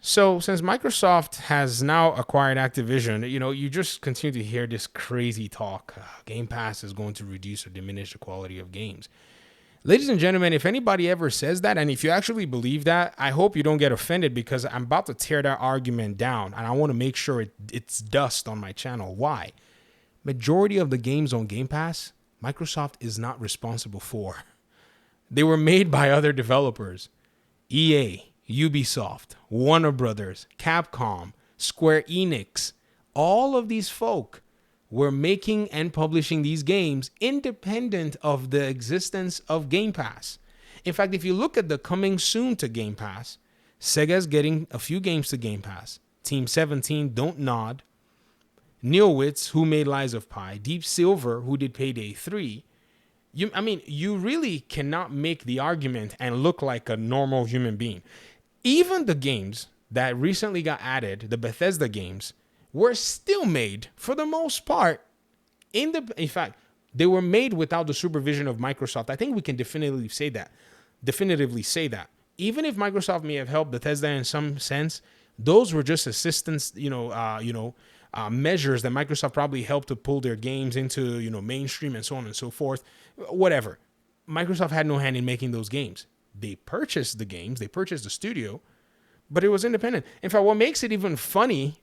So since Microsoft has now acquired Activision, you just continue to hear this crazy talk. Game Pass is going to reduce or diminish the quality of games. Ladies and gentlemen, if anybody ever says that, and if you actually believe that, I hope you don't get offended because I'm about to tear that argument down and I want to make sure it's dust on my channel. Why? Majority of the games on Game Pass, Microsoft is not responsible for. They were made by other developers. EA, Ubisoft, Warner Brothers, Capcom, Square Enix, all of these folk were making and publishing these games independent of the existence of Game Pass. In fact, if you look at the coming soon to Game Pass, Sega's getting a few games to Game Pass. Team 17, Don't Nod, Neowitz, who made Lies of Pi, Deep Silver, who did Payday 3. You really cannot make the argument and look like a normal human being. Even the games that recently got added, the Bethesda games, were still made, for the most part, in fact, they were made without the supervision of Microsoft. I think we can definitively say that. Even if Microsoft may have helped Bethesda in some sense, those were just assistance, measures that Microsoft probably helped to pull their games into, mainstream and so on and so forth. Whatever. Microsoft had no hand in making those games. They purchased the games, they purchased the studio, but it was independent. In fact, what makes it even funny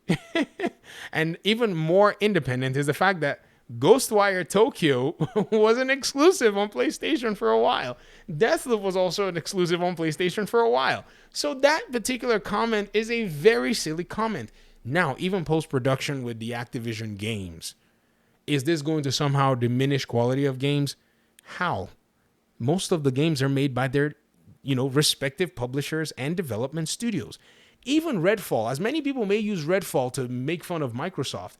and even more independent is the fact that Ghostwire Tokyo was an exclusive on PlayStation for a while. Deathloop was also an exclusive on PlayStation for a while. So that particular comment is a very silly comment. Now, even post-production with the Activision games, is this going to somehow diminish quality of games? How? Most of the games are made by their respective publishers and development studios. Even Redfall, as many people may use Redfall to make fun of Microsoft,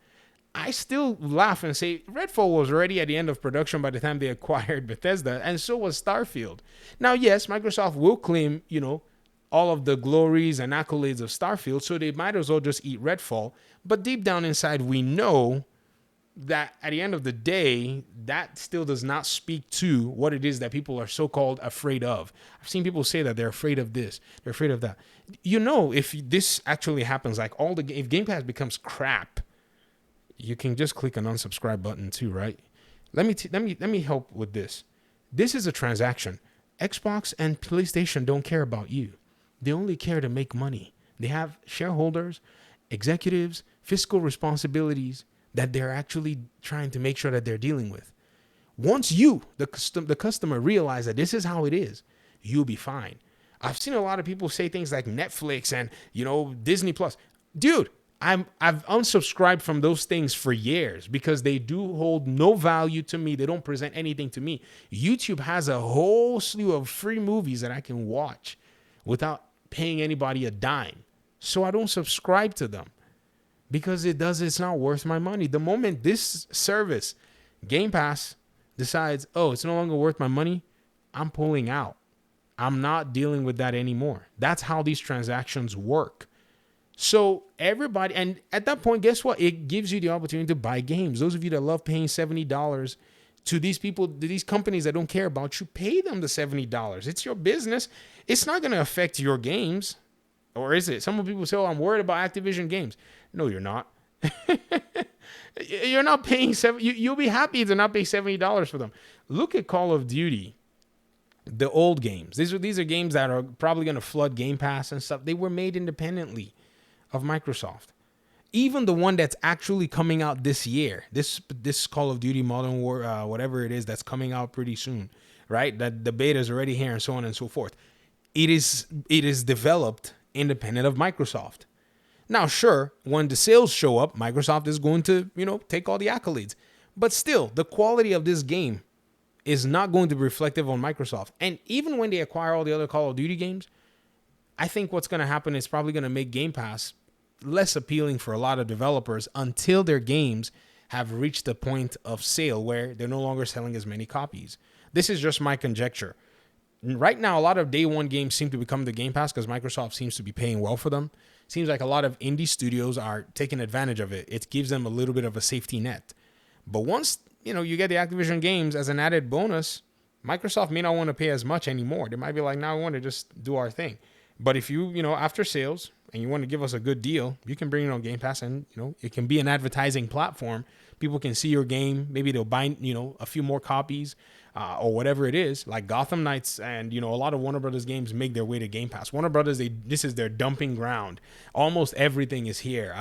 I still laugh and say Redfall was already at the end of production by the time they acquired Bethesda, and so was Starfield. Now, yes, Microsoft will claim, all of the glories and accolades of Starfield, so they might as well just eat Redfall. But deep down inside, we know that at the end of the day, that still does not speak to what it is that people are so-called afraid of. I've seen people say that they're afraid of this, they're afraid of that. If this actually happens, like if Game Pass becomes crap, you can just click an unsubscribe button too, right? Let me help with this. This is a transaction. Xbox and PlayStation don't care about you. They only care to make money. They have shareholders, executives, fiscal responsibilities that they're actually trying to make sure that they're dealing with. Once you, the customer, realize that this is how it is, you'll be fine. I've seen a lot of people say things like Netflix and, Disney Plus. Dude, I've unsubscribed from those things for years because they do hold no value to me. They don't present anything to me. YouTube has a whole slew of free movies that I can watch without paying anybody a dime. So I don't subscribe to them because it's not worth my money. The moment this service, Game Pass, decides, it's no longer worth my money, I'm pulling out. I'm not dealing with that anymore. That's how these transactions work. So everybody, and at that point, guess what? It gives you the opportunity to buy games. Those of you that love paying $70 to these people, to these companies that don't care about you, pay them the $70. It's your business. It's not going to affect your games. Or is it? Some people say, I'm worried about Activision games. No, you're not. You're not paying you'll be happy to not pay $70 for them. Look at Call of Duty, the old games. These are games that are probably going to flood Game Pass and stuff. They were made independently of Microsoft. Even the one that's actually coming out this year, this Call of Duty Modern War, whatever it is that's coming out pretty soon, right? That the beta is already here and so on and so forth. It is developed independent of Microsoft. Now, sure, when the sales show up, Microsoft is going to, take all the accolades. But still, the quality of this game is not going to be reflective on Microsoft. And even when they acquire all the other Call of Duty games, I think what's going to happen is probably going to make Game Pass less appealing for a lot of developers until their games have reached the point of sale where they're no longer selling as many copies. This is just my conjecture. Right now, a lot of day one games seem to become the Game Pass because Microsoft seems to be paying well for them. Seems like a lot of indie studios are taking advantage of it. It gives them a little bit of a safety net. But once, you get the Activision games as an added bonus, Microsoft may not want to pay as much anymore. They might be like, now we want to just do our thing. But if you, after sales, and you want to give us a good deal, you can bring it on Game Pass, and it can be an advertising platform. People can see your game. Maybe they'll buy a few more copies, or whatever it is. Like Gotham Knights and a lot of Warner Brothers games make their way to Game Pass. Warner Brothers, this is their dumping ground. Almost everything is here.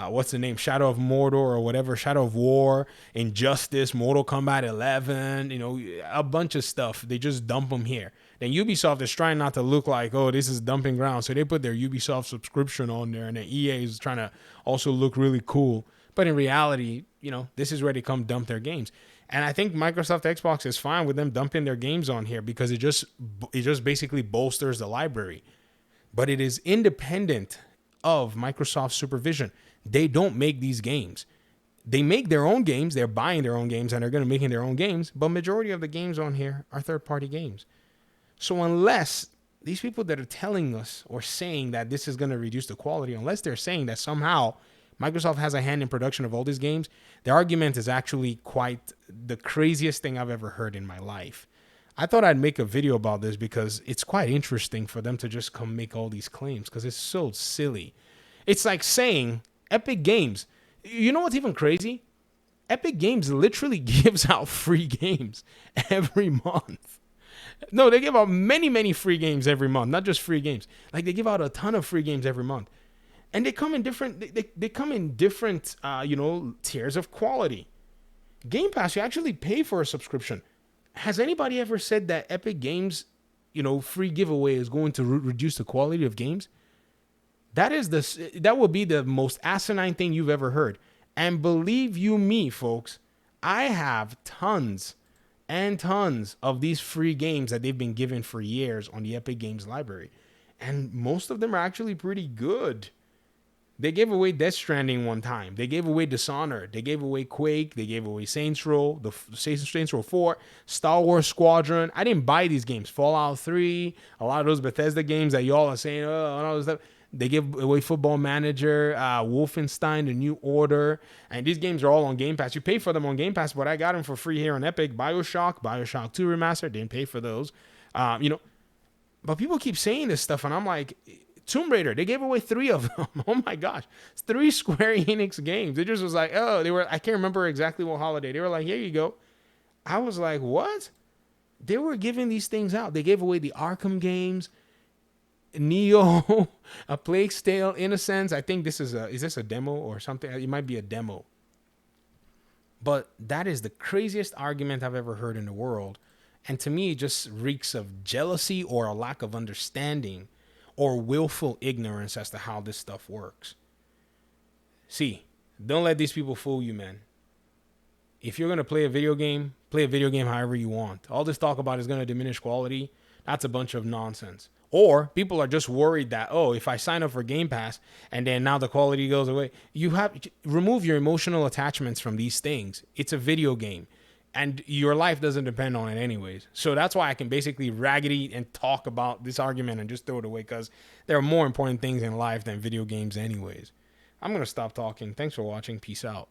What's the name? Shadow of Mordor or whatever. Shadow of War, Injustice, Mortal Kombat 11. A bunch of stuff. They just dump them here. Then Ubisoft is trying not to look like, oh, this is dumping ground. So they put their Ubisoft subscription on there, and then EA is trying to also look really cool. But in reality, this is where they come dump their games. And I think Microsoft Xbox is fine with them dumping their games on here because it just basically bolsters the library. But it is independent of Microsoft's supervision. They don't make these games. They make their own games. They're buying their own games, and they're going to be making their own games. But majority of the games on here are third-party games. So unless these people that are telling us or saying that this is going to reduce the quality, unless they're saying that somehow Microsoft has a hand in production of all these games, the argument is actually quite the craziest thing I've ever heard in my life. I thought I'd make a video about this because it's quite interesting for them to just come make all these claims because it's so silly. It's like saying Epic Games. You know what's even crazy? Epic Games literally gives out free games every month. No, they give out many, many free games every month, not just free games. Like they give out a ton of free games every month. And they come in different, they come in different, tiers of quality. Game Pass, you actually pay for a subscription. Has anybody ever said that Epic Games, free giveaway is going to reduce the quality of games? That would be the most asinine thing you've ever heard. And believe you me, folks, I have tons and tons of these free games that they've been given for years on the Epic Games library. And most of them are actually pretty good. They gave away Death Stranding one time. They gave away Dishonored. They gave away Quake. They gave away Saints Row, Saints Row 4, Star Wars Squadron. I didn't buy these games. Fallout 3, a lot of those Bethesda games that y'all are saying, oh, and all this stuff. They gave away Football Manager, Wolfenstein, The New Order. And these games are all on Game Pass. You pay for them on Game Pass, but I got them for free here on Epic. Bioshock 2 Remastered. Didn't pay for those. But people keep saying this stuff, and I'm like, Tomb Raider, they gave away 3 of them. Oh my gosh. It's 3 Square Enix games. It just was like, I can't remember exactly what holiday. They were like, here you go. I was like, what? They were giving these things out. They gave away the Arkham games, Neo, A Plague's Tale, Innocence. I think is this a demo or something? It might be a demo. But that is the craziest argument I've ever heard in the world. And to me, it just reeks of jealousy or a lack of understanding or willful ignorance as to how this stuff works. See, don't let these people fool you, man. If you're going to play a video game however you want. All this talk about is going to diminish quality. That's a bunch of nonsense. Or people are just worried that, if I sign up for Game Pass and then now the quality goes away. Remove your emotional attachments from these things. It's a video game. And your life doesn't depend on it anyways. So that's why I can basically raggedy and talk about this argument and just throw it away because there are more important things in life than video games anyways. I'm going to stop talking. Thanks for watching. Peace out.